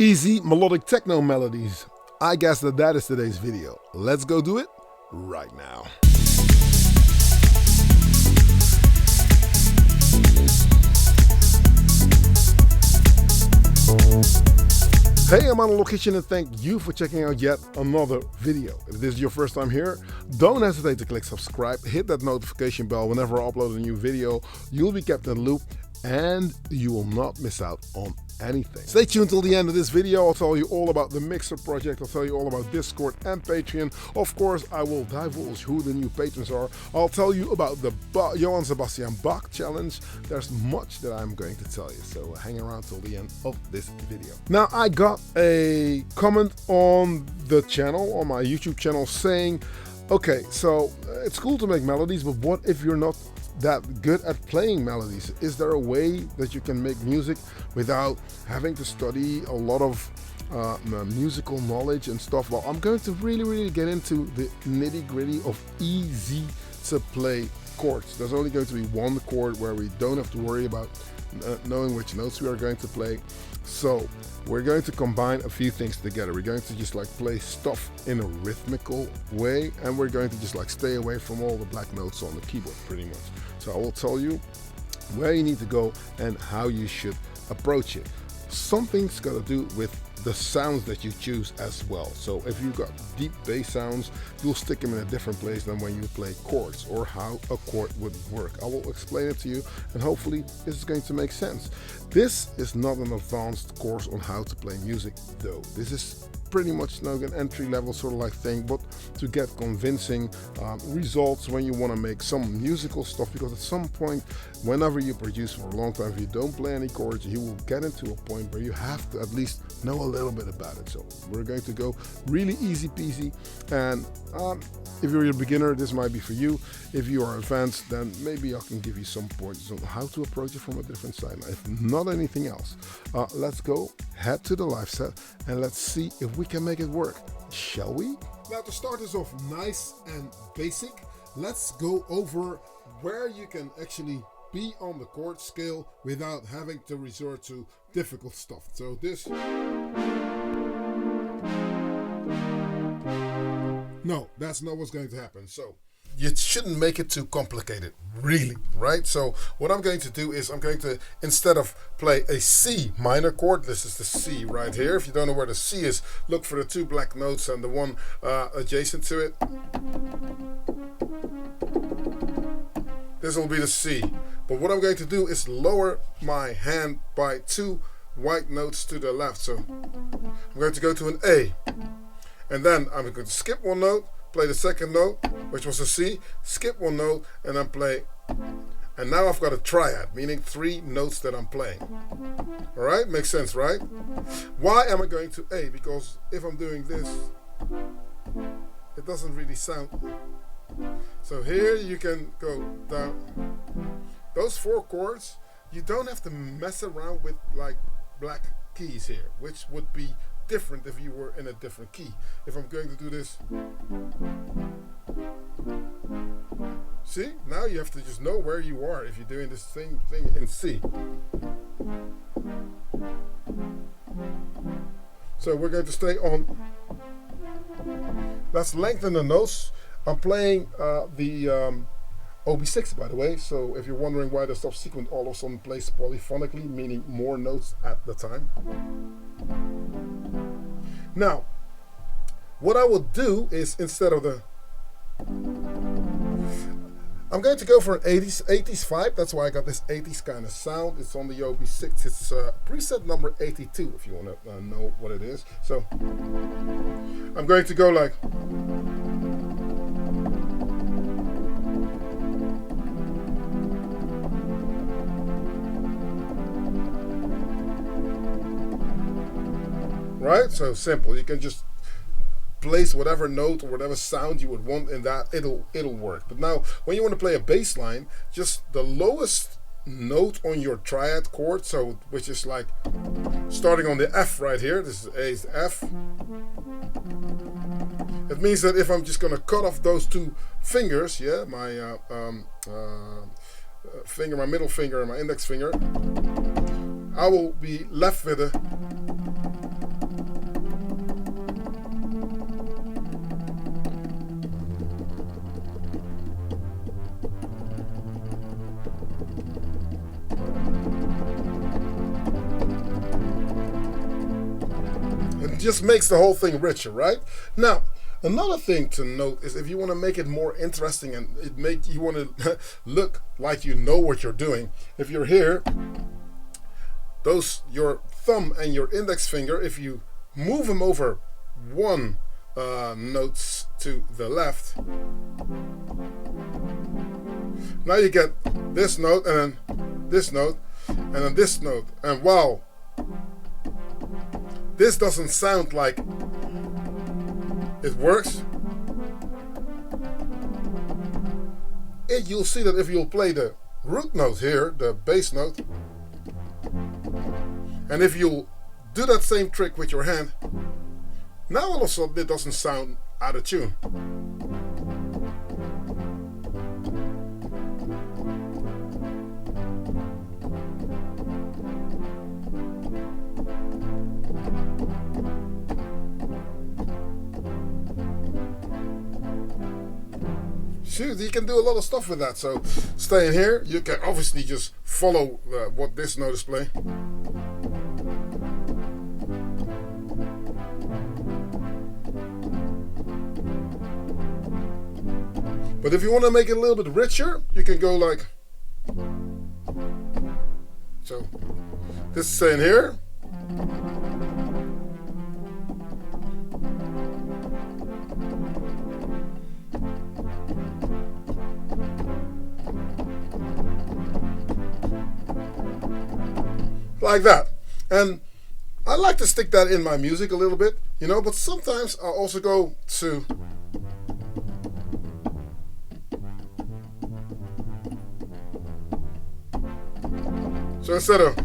Easy melodic techno melodies. I guess that is today's video. Let's go do it right now. Hey, I'm on a location and thank you for checking out yet another video. If this is your first time here, don't hesitate to click subscribe, hit that notification bell whenever I upload a new video. You'll be kept in the loop and you will not miss out on anything. Stay tuned till the end of this video. I'll tell you all about the Mixer project. I'll tell you all about Discord and Patreon. Of course, I will divulge who the new patrons are. I'll tell you about the Johann Sebastian Bach challenge. There's much that I'm going to tell you, so hang around till the end of this video. Now, I got a comment on the channel, on my YouTube channel, saying, okay, so it's cool to make melodies, but what if you're not that good at playing melodies? Is there a way that you can make music without having to study a lot of musical knowledge and stuff? Well, I'm going to really get into the nitty-gritty of easy to play chords. There's only going to be one chord where we don't have to worry about knowing which notes we are going to play. So we're going to combine a few things together. We're going to just like play stuff in a rhythmical way, and we're going to just like stay away from all the black notes on the keyboard pretty much. So I will tell you where you need to go and how you should approach it. Something's got to do with the sounds that you choose as well. So if you've got deep bass sounds, you'll stick them in a different place than when you play chords, or how a chord would work. I will explain it to you, and hopefully this is going to make sense. This is not an advanced course on how to play music though. This is pretty much like an entry-level sort of like thing, but to get convincing results when you want to make some musical stuff, because at some point, whenever you produce for a long time, if you don't play any chords, you will get into a point where you have to at least know a little bit about it. So we're going to go really easy peasy, and if you're a beginner, this might be for you. If you are advanced, then maybe I can give you some points on how to approach it from a different side. If not anything else, let's go head to the live set and let's see if we can make it work, shall we? Now, to start this off nice and basic, let's go over where you can actually be on the chord scale without having to resort to difficult stuff. So this, no, that's not what's going to happen. So you shouldn't make it too complicated, really, right? So what I'm going to do is I'm going to, instead of play a C minor chord, this is the C right here. If you don't know where the C is, look for the two black notes and the one adjacent to it. This will be the C. But what I'm going to do is lower my hand by two white notes to the left. So I'm going to go to an A. And then I'm going to skip one note, play the second note, which was a C, skip one note, and then play. And now I've got a triad, meaning three notes that I'm playing. All right, makes sense, right? Why am I going to A? Because if I'm doing this, it doesn't really sound. So here you can go down. Those four chords, you don't have to mess around with like black keys here, which would be different if you were in a different key. If I'm going to do this, see, now you have to just know where you are if you're doing the same thing in C. So we're going to stay on. Let's lengthen the notes. I'm playing the OB6, by the way, so if you're wondering why the subsequent all of a sudden plays polyphonically, meaning more notes at the time. Now, what I will do is, instead of the, I'm going to go for an 80s vibe. That's why I got this 80s kind of sound. It's on the OB6. It's preset number 82, if you want to know what it is. So I'm going to go like, right? So simple. You can just place whatever note or whatever sound you would want in that, it'll work. But now when you want to play a bass line, just the lowest note on your triad chord, so which is like starting on the F right here. This is A, is F. It means that if I'm just gonna cut off those two fingers, yeah, my finger, my middle finger and my index finger, I will be left with a just makes the whole thing richer, right? Now, another thing to note is if you want to make it more interesting and you want to look like you know what you're doing. If you're here, your thumb and your index finger, if you move them over one notes to the left, now you get this note and then this note and then this note. And wow, this doesn't sound like it works. You'll see that if you'll play the root note here, the bass note, and if you'll do that same trick with your hand, now all of a sudden it doesn't sound out of tune. Shoot, you can do a lot of stuff with that. So staying here, you can obviously just follow what this note is playing. But if you want to make it a little bit richer, you can go like so. This is saying here. Like that. And I like to stick that in my music a little bit, you know, but sometimes I'll also go to so instead of,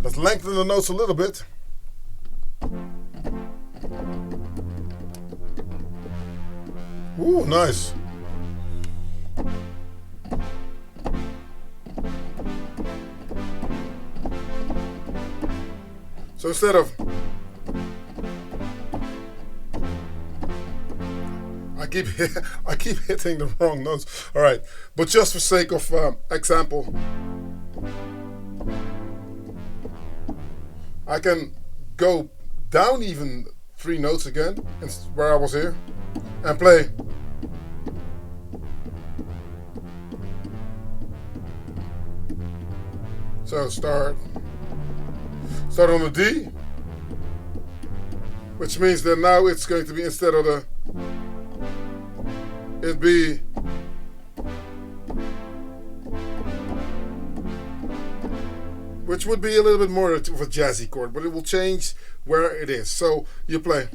let's lengthen the notes a little bit. Ooh, nice. So instead of, I keep hitting the wrong notes. All right, but just for sake of example, I can go down even 3 notes again, where I was here, and play. So start on the D, which means that now it's going to be, instead of the, it'd be which would be a little bit more of a jazzy chord, but it will change where it is. So you play.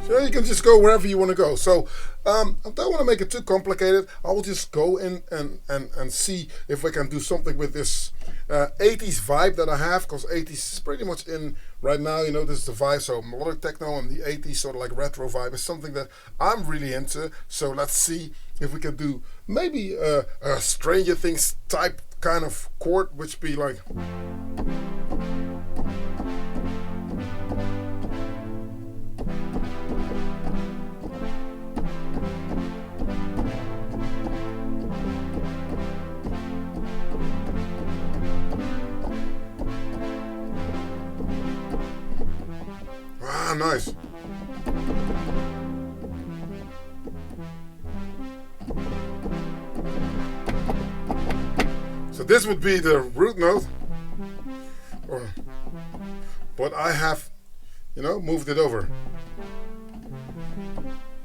So you can just go wherever you want to go. So I don't want to make it too complicated. I will just go in and see if I can do something with this 80s vibe that I have, because 80s is pretty much in right now. You know, this is the vibe. So melodic techno and the 80s sort of like retro vibe is something that I'm really into. So let's see if we can do maybe a Stranger Things type kind of chord, which be like. Ah, nice. So this would be the root note, but I have, you know, moved it over.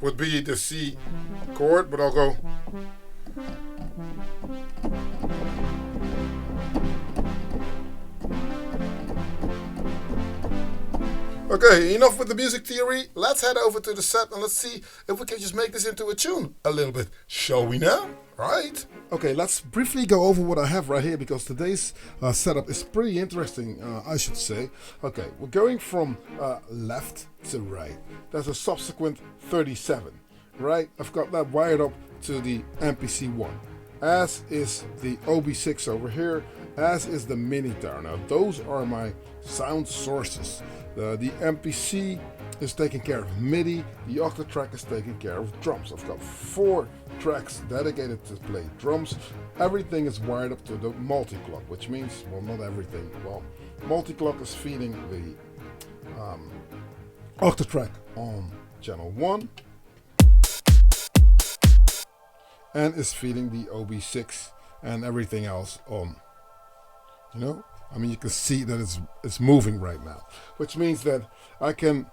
Would be the C chord, but I'll go. Okay, enough with the music theory. Let's head over to the set and let's see if we can just make this into a tune a little bit. Shall we now? Right? Okay, let's briefly go over what I have right here, because today's setup is pretty interesting, I should say. Okay, we're going from left to right. There's a subsequent 37, right? I've got that wired up to the MPC-1, as is the OB6 over here, as is the Minitar. Now, those are my sound sources. The MPC is taking care of MIDI, the octave track is taking care of drums. I've got 4 tracks dedicated to play drums. Everything is wired up to the multi-clock, which means, well, not everything. Well, multi-clock is feeding the octave track on channel 1 and is feeding the OB6 and everything else on. You know, I mean, you can see that it's moving right now, which means that I can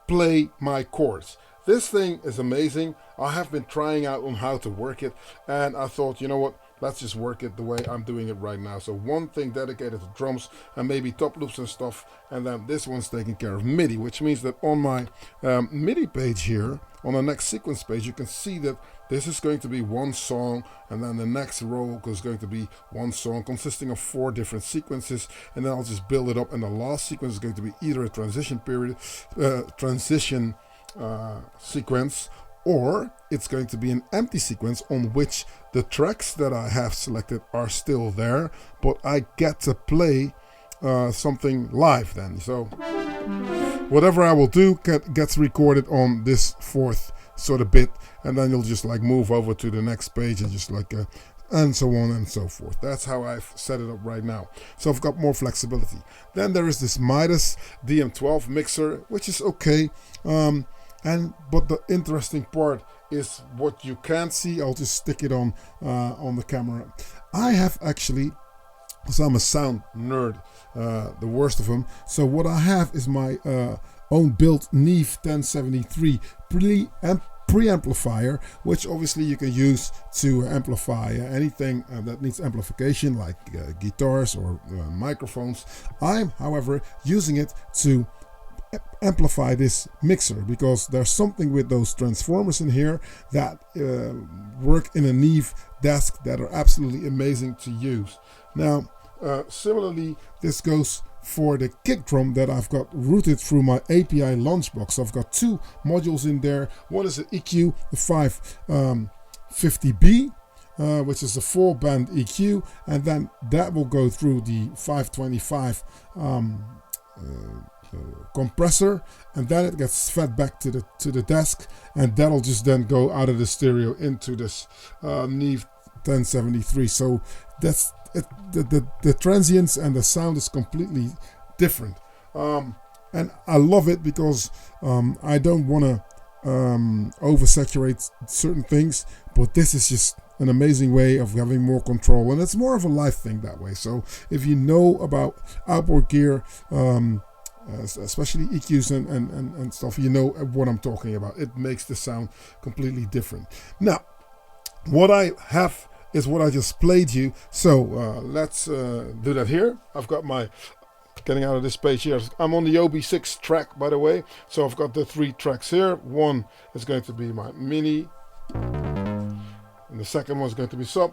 play my chords. This thing is amazing. I have been trying out on how to work it, and I thought, you know what, let's just work it the way I'm doing it right now. So one thing dedicated to drums and maybe top loops and stuff, and then this one's taking care of MIDI, which means that on my MIDI page here, on the next sequence page, you can see that this is going to be one song, and then the next row is going to be one song consisting of 4 different sequences, and then I'll just build it up, and the last sequence is going to be either a transition period, sequence, or it's going to be an empty sequence on which the tracks that I have selected are still there, but I get to play something live then. So whatever I will do gets recorded on this 4th sort of bit, and then you'll just like move over to the next page and just like and so on and so forth. That's how I've set it up right now. So I've got more flexibility. Then there is this Midas DM12 mixer, which is okay. But the interesting part is what you can't see. I'll just stick it on the camera. I have actually, so I'm a sound nerd, the worst of them. So what I have is my own built Neve 1073 preamplifier, which obviously you can use to amplify anything that needs amplification, like guitars or microphones. I'm, however, using it to amplify this mixer because there's something with those transformers in here that work in a Neve desk that are absolutely amazing to use. Now, similarly, this goes for the kick drum that I've got routed through my API launchbox. So I've got 2 modules in there. One is an EQ, the 550B, which is a 4-band EQ, and then that will go through the 525 compressor, and then it gets fed back to the desk, and that'll just then go out of the stereo into this Neve 1073. So that's it, the transients and the sound is completely different, and I love it because I don't want to oversaturate certain things, but this is just an amazing way of having more control, and it's more of a live thing that way. So if you know about outboard gear, especially EQs and stuff, you know what I'm talking about. It makes the sound completely different. Now, what I have is what I just played you. So let's do that here. I've got my, getting out of this page here, I'm on the OB6 track, by the way. So I've got the 3 tracks here. One is going to be my mini, and the second one is going to be sub.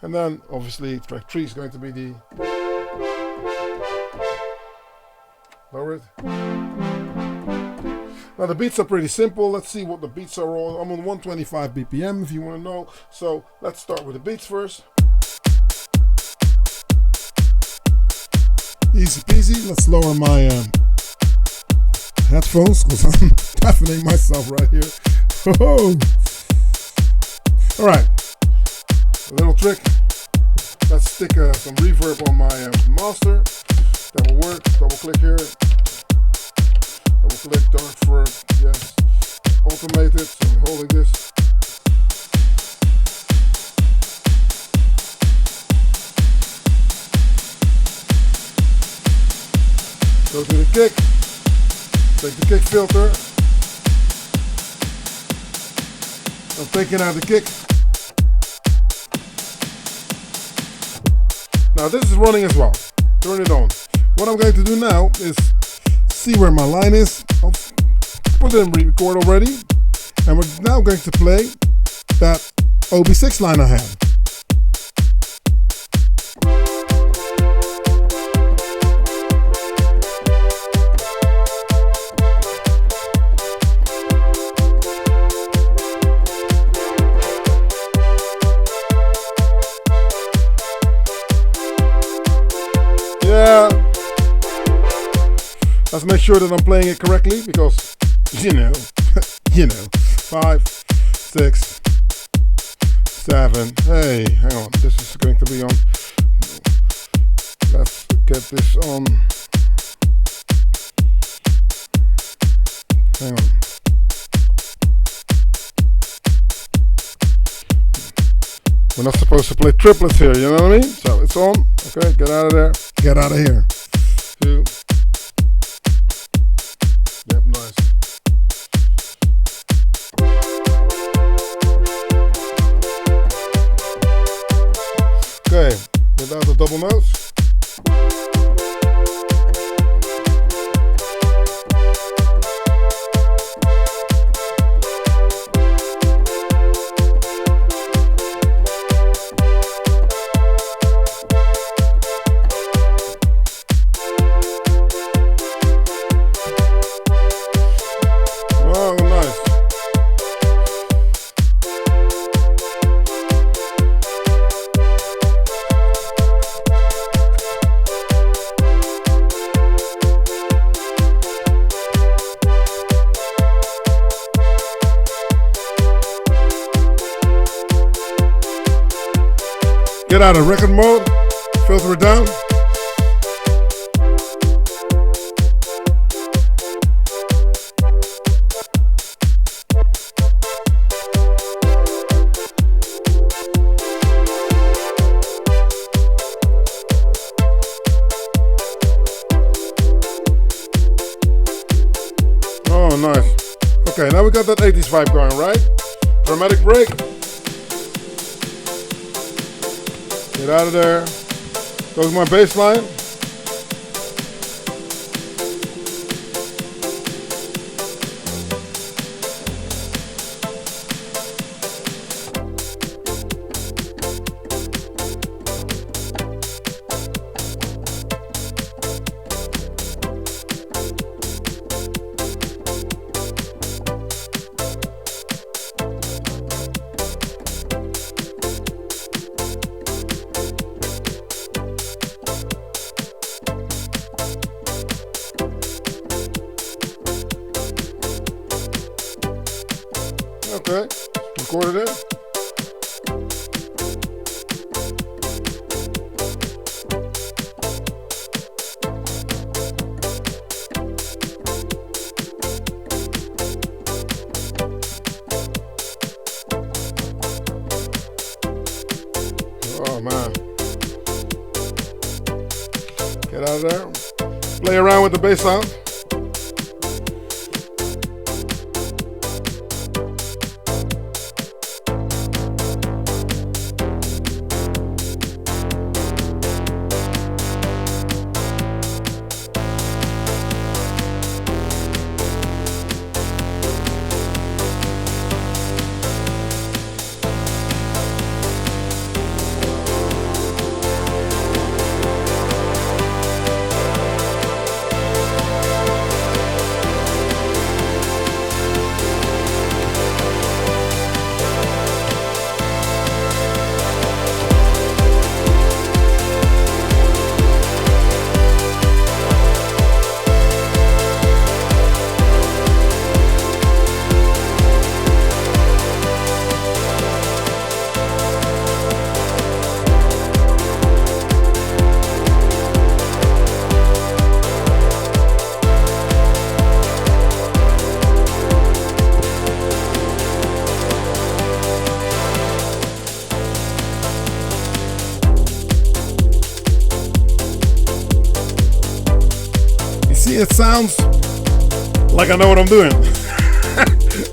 And then obviously track 3 is going to be the lower it. Now the beats are pretty simple. Let's see what the beats are all. I'm on 125 BPM if you want to know. So let's start with the beats first. Easy peasy. Let's lower my headphones because I'm deafening myself right here. Alright, a little trick. Let's stick some reverb on my master. That will work. Double click here. Double click, dark verb, yes. Automated, so I'm holding this. Go to the kick. Take the kick filter. I'm taking out the kick. Now this is running as well. Turn it on. What I'm going to do now is see where my line is. I'll put it in record already. And we're now going to play that OB6 line I had. to make sure that I'm playing it correctly because, you know, 5, 6, 7. Hey, hang on. This is going to be on. Let's get this on. Hang on. We're not supposed to play triplets here, you know what I mean? So it's on. Okay, get out of there. Get out of here. 2. Yep, nice. Okay, without the double notes. Get out of record mode, filter it down. Oh, nice. Okay, now we got that 80s vibe going, right? Dramatic break. Get out of there. Goes my bass line. Okay, record it in. Oh man. Get out of there. Play around with the bass sound. It sounds like I know what I'm doing,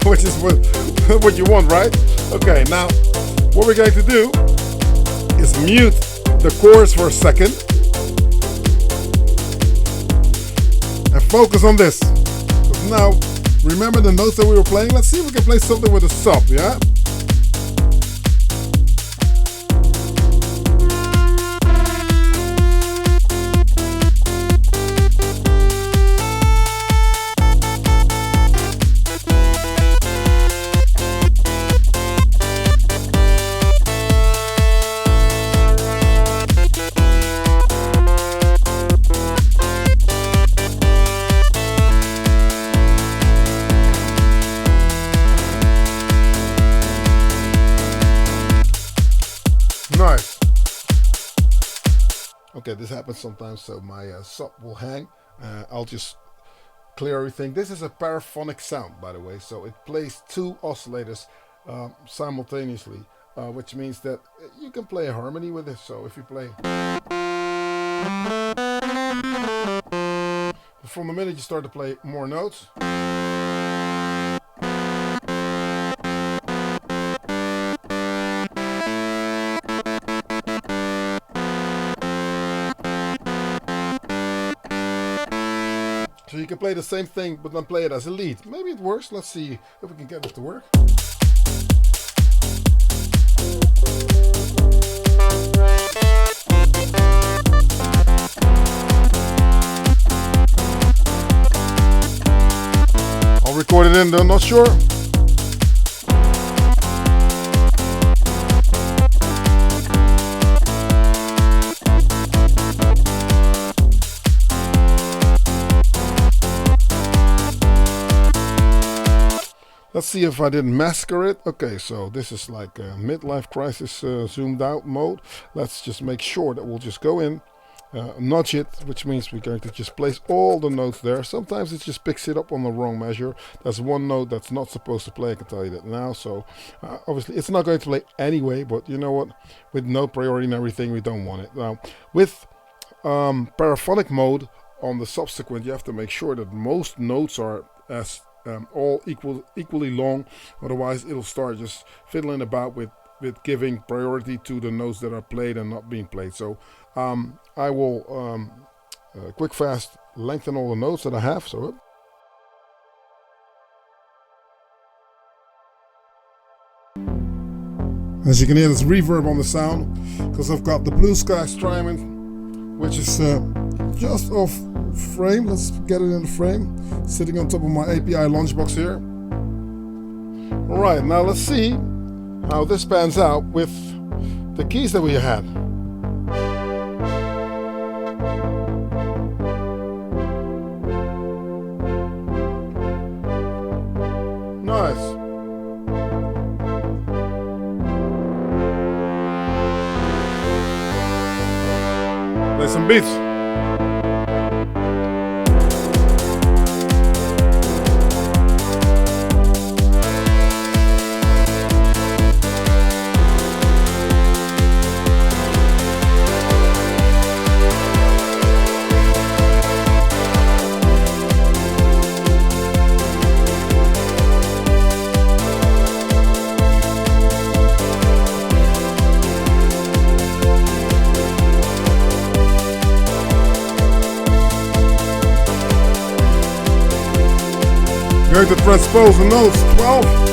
which is what you want, right? Okay, now what we're going to do is mute the chorus for a second and focus on this. Now, remember the notes that we were playing? Let's see if we can play something with a sub, yeah? Okay, this happens sometimes, so my sub will hang. I'll just clear everything. This is a paraphonic sound, by the way, so it plays two oscillators simultaneously, which means that you can play a harmony with this. So if you play from the minute you start to play more notes, so you can play the same thing, but then play it as a lead. Maybe it works. Let's see if we can get it to work. I'll record it in though, not sure. Let's see if I didn't massacre it. Okay, so this is like a midlife crisis zoomed out mode. Let's just make sure that we'll just go in, nudge it, which means we're going to just place all the notes there. Sometimes it just picks it up on the wrong measure. There's one note that's not supposed to play, I can tell you that now. So obviously it's not going to play anyway, but you know what? With note priority and everything, we don't want it. Now, with paraphonic mode on the subsequent, you have to make sure that most notes are as all equally long, otherwise it'll start just fiddling about with giving priority to the notes that are played and not being played. So I will quick fast lengthen all the notes that I have. So as you can hear, there's reverb on the sound because I've got the Blue Sky Strymon, which is just off frame. Let's get it in the frame, sitting on top of my API lunchbox here. Alright, now let's see how this pans out with the keys that we had. Nice. Play some beats. Going to transpose the notes 12.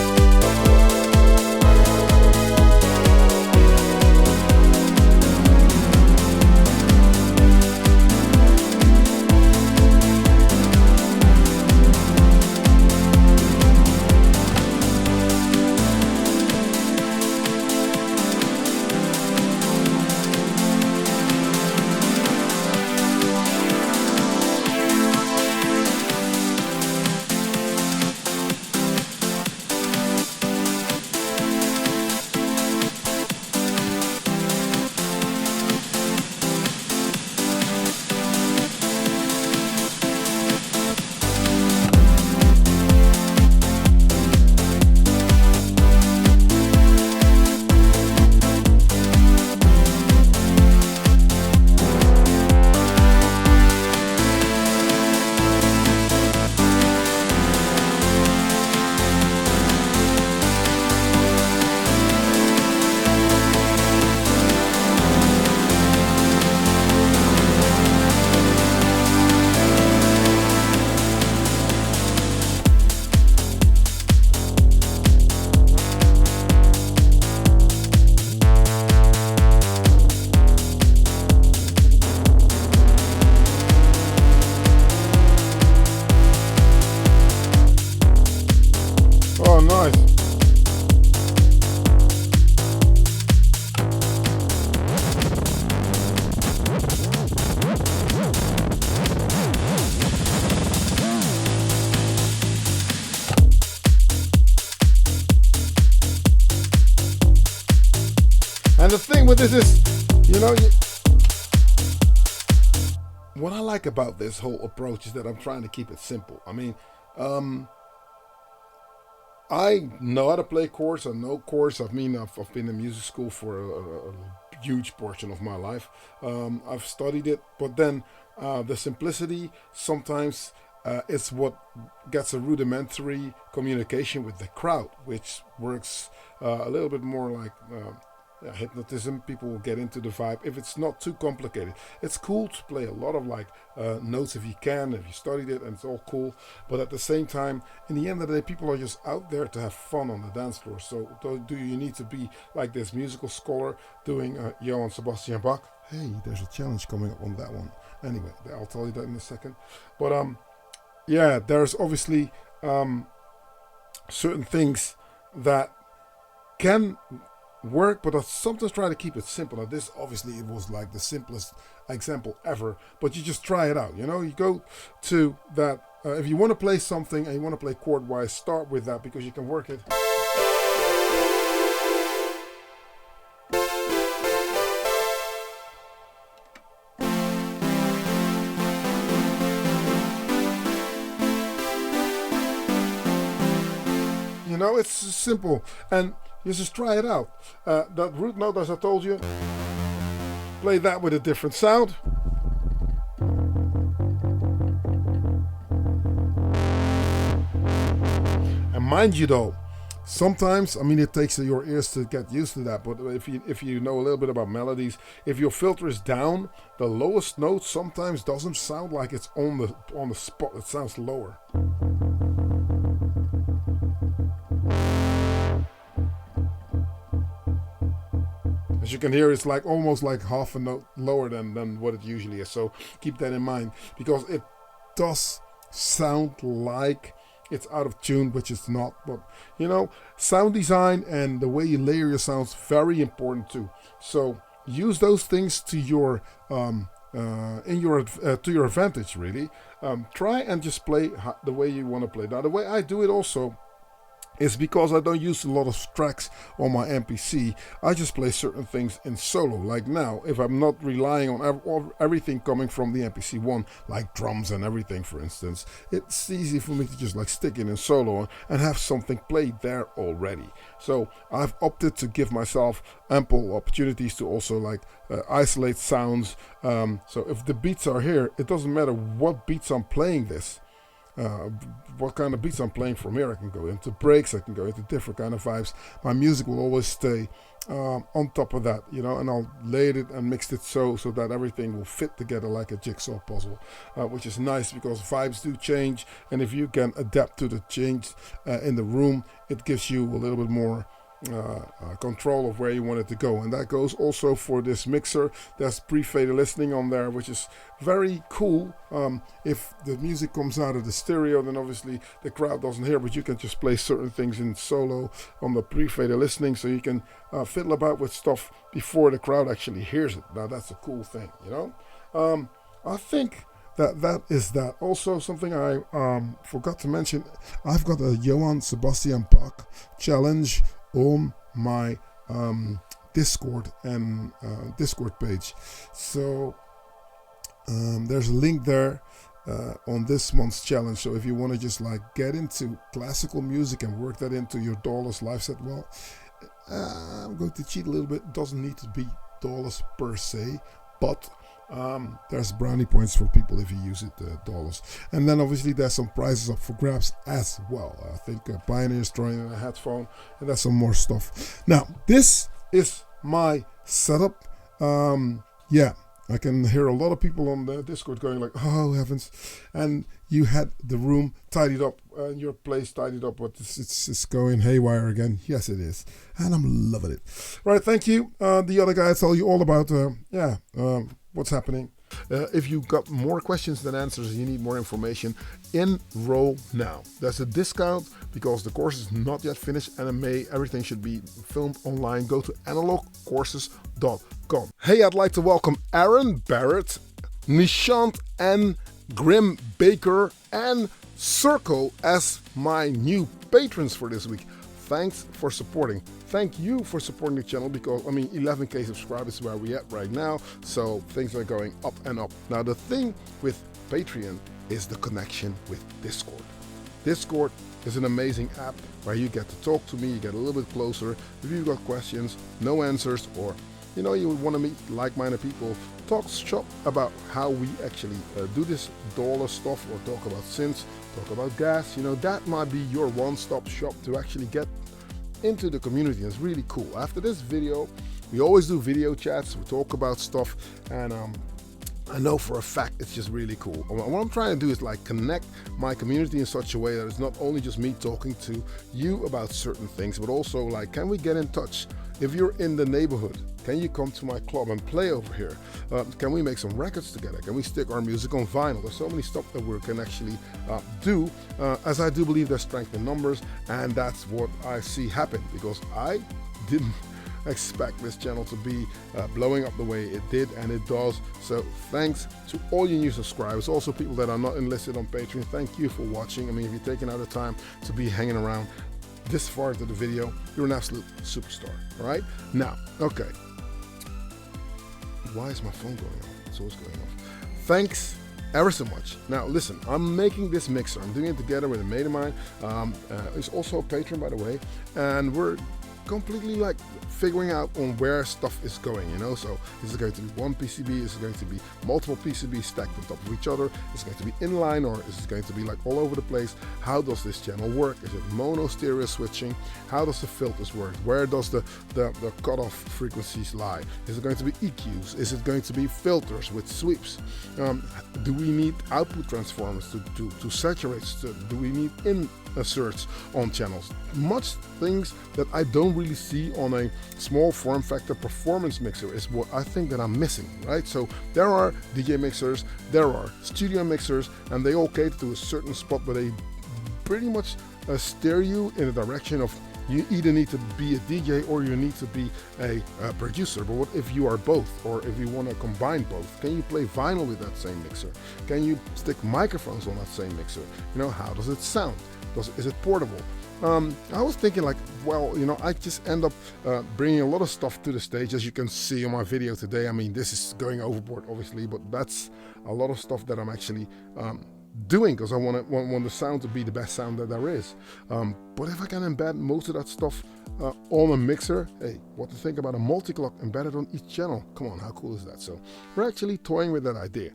And the thing with this is, you know, what I like about this whole approach is that I'm trying to keep it simple. I mean, I know how to play chords. I know chords. I've been in music school for a huge portion of my life. I've studied it, but then the simplicity sometimes is what gets a rudimentary communication with the crowd, which works a little bit more like hypnotism. People will get into the vibe if it's not too complicated. It's cool to play a lot of like notes if you can, if you studied it, and it's all cool. But at the same time, in the end of the day, people are just out there to have fun on the dance floor. So do you need to be like this musical scholar doing Johann Sebastian Bach? Hey, there's a challenge coming up on that one. Anyway, I'll tell you that in a second. But yeah, there's obviously certain things that can work, but I sometimes try to keep it simple. Now this obviously it was like the simplest example ever, but you just try it out. You know, you go to that if you want to play something and you want to play chord wise, start with that because you can work it. You know, it's simple, and you just try it out. That root note, as I told you, play that with a different sound. And mind you though, sometimes, I mean, it takes your ears to get used to that, but if you know a little bit about melodies, if your filter is down, the lowest note sometimes doesn't sound like it's on the spot. It sounds lower. As you can hear, it's like almost like half a note lower than what it usually is. So keep that in mind, because it does sound like it's out of tune, which it's not. But you know, sound design and the way you layer your sounds, very important too. So use those things to your to your advantage, really. Try and just play the way you want to play. Now, the way I do it also is because I don't use a lot of tracks on my MPC. I just play certain things in solo. Like now, if I'm not relying on everything coming from the MPC1, like drums and everything, for instance, it's easy for me to just like stick it in solo and have something played there already. So I've opted to give myself ample opportunities to also like isolate sounds. So if the beats are here, it doesn't matter what beats I'm playing this. What kind of beats I'm playing from here. I can go into breaks, I can go into different kind of vibes. My music will always stay on top of that, you know, and I'll lay it and mix it so that everything will fit together like a jigsaw puzzle, which is nice because vibes do change, and if you can adapt to the change in the room, it gives you a little bit more control of where you want it to go. And that goes also for this mixer. There's pre-fader listening on there, which is very cool. If the music comes out of the stereo, then obviously the crowd doesn't hear, but you can just play certain things in solo on the pre-fader listening, so you can fiddle about with stuff before the crowd actually hears it. Now that's a cool thing, you know. I think that is that. Also, something I forgot to mention, I've got a Johann Sebastian Bach challenge on my Discord and Discord page. So there's a link there on this month's challenge. So if you want to just like get into classical music and work that into your dollars live set, well, I'm going to cheat a little bit. It doesn't need to be dollars per se, but there's brownie points for people if you use it dollars. And then obviously there's some prizes up for grabs as well. I think Pioneer's throwing in a headphone, and there's some more stuff. Now this is my setup. Yeah, I can hear a lot of people on the Discord going like, oh heavens, and you had the room tidied up, your place tidied up, but it's going haywire again. Yes it is, and I'm loving it. Right, thank you. The other guy will tell you all about what's happening. If you've got more questions than answers, you need more information, enroll now. There's a discount because the course is not yet finished, and in May everything should be filmed online. Go to analogcourses.com. Hey, I'd like to welcome Aaron Barrett, Nishant and Grim Baker and Circle as my new patrons for this week. thanks for supporting. Thank you for supporting the channel, because I mean 11K subscribers is where we're at right now, so things are going up and up. Now the thing with Patreon is the connection with Discord. Discord is an amazing app where you get to talk to me, you get a little bit closer. If you've got questions, no answers, or you know, you want to meet like-minded people, talk shop about how we actually do this dollar stuff, or talk about synths, talk about gas, you know, that might be your one-stop shop to actually get into the community. It's really cool. After this video, we always do video chats, we talk about stuff, and I know for a fact it's just really cool. What I'm trying to do is like connect my community in such a way that it's not only just me talking to you about certain things, but also like, can we get in touch? If you're in the neighborhood, can you come to my club and play over here? Can we make some records together? Can we stick our music on vinyl? There's so many stuff that we can actually do, as I do believe there's strength in numbers, and that's what I see happen, because I didn't expect this channel to be blowing up the way it did, and it does. So thanks to all you new subscribers, also people that are not enlisted on Patreon. Thank you for watching. I mean, if you're taking out the time to be hanging around this far into the video, you're an absolute superstar. All right, now, okay, why is my phone going off? It's always going off. Thanks ever so much. Now listen, I'm making this mixer. I'm doing it together with a mate of mine. He's also a patron, by the way, and we're completely like figuring out on where stuff is going, you know. So is it going to be one PCB? Is it going to be multiple PCBs stacked on top of each other? Is it going to be inline, or is it going to be like all over the place? How does this channel work? Is it mono stereo switching? How does the filters work? Where does the cutoff frequencies lie? Is it going to be EQs? Is it going to be filters with sweeps? Do we need output transformers to saturate? Do we need inserts on channels? Much things that I don't really see on a small form factor performance mixer is what I think that I'm missing, right? So there are DJ mixers, there are studio mixers, and they all cater to a certain spot, but they pretty much steer you in the direction of you either need to be a DJ or you need to be a producer. But what if you are both, or if you want to combine both? Can you play vinyl with that same mixer? Can you stick microphones on that same mixer? You know, how does it sound? Is it portable? I was thinking like, well, you know, I just end up bringing a lot of stuff to the stage, as you can see on my video today. I mean, this is going overboard, obviously, but that's a lot of stuff that I'm actually doing, because I want the sound to be the best sound that there is. But if I can embed most of that stuff on a mixer, hey, what to think about a multi-clock embedded on each channel? Come on, how cool is that? So we're actually toying with that idea.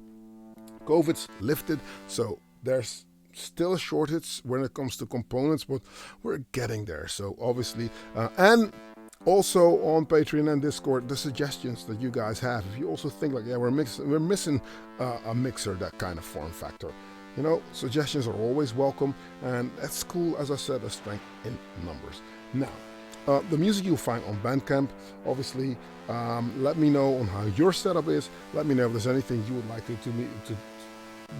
COVID's lifted, so there's still a shortage when it comes to components, but we're getting there. So obviously, and also on Patreon and Discord, the suggestions that you guys have. If you also think like, yeah, we're missing a mixer, that kind of form factor, you know, suggestions are always welcome, and that's cool. As I said, a strength in numbers. Now, the music you'll find on Bandcamp, obviously. Let me know on how your setup is. Let me know if there's anything you would like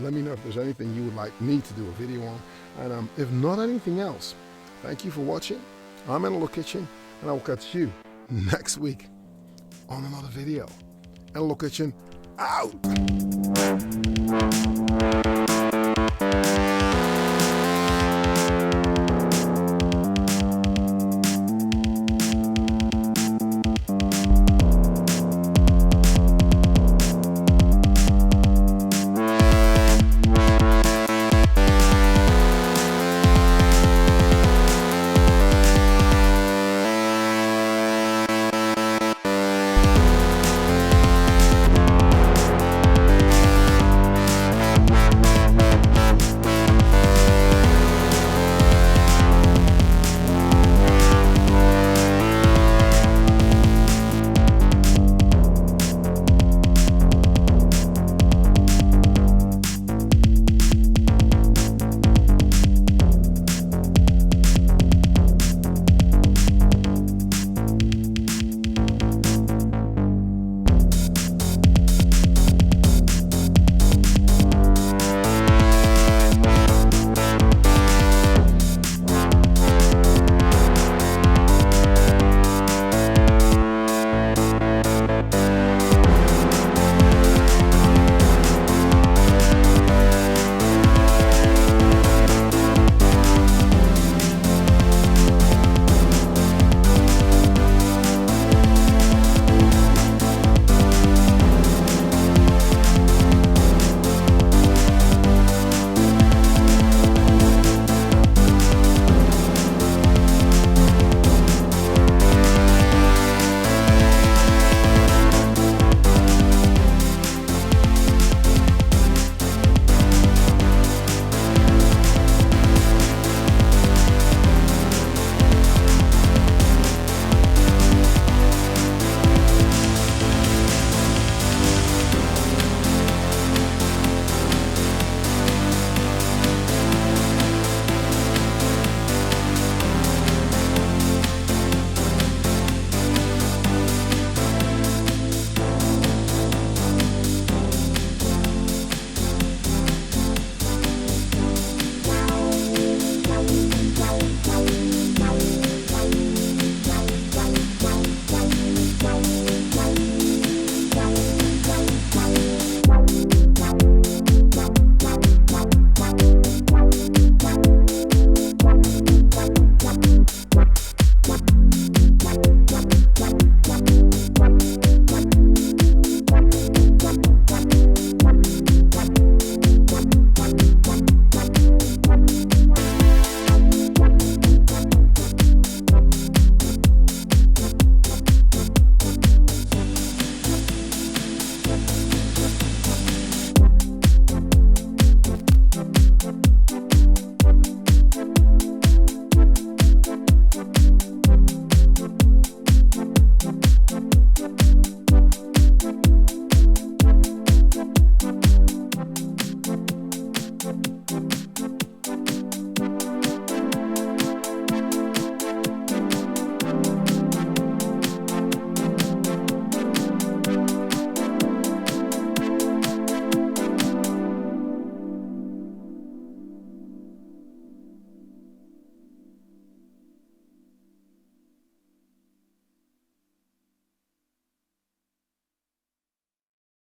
let me know if there's anything you would like me to do a video on. And if not anything else, thank you for watching. I'm Melodic Kitchen, and I will catch you next week on another video. Melodic Kitchen out.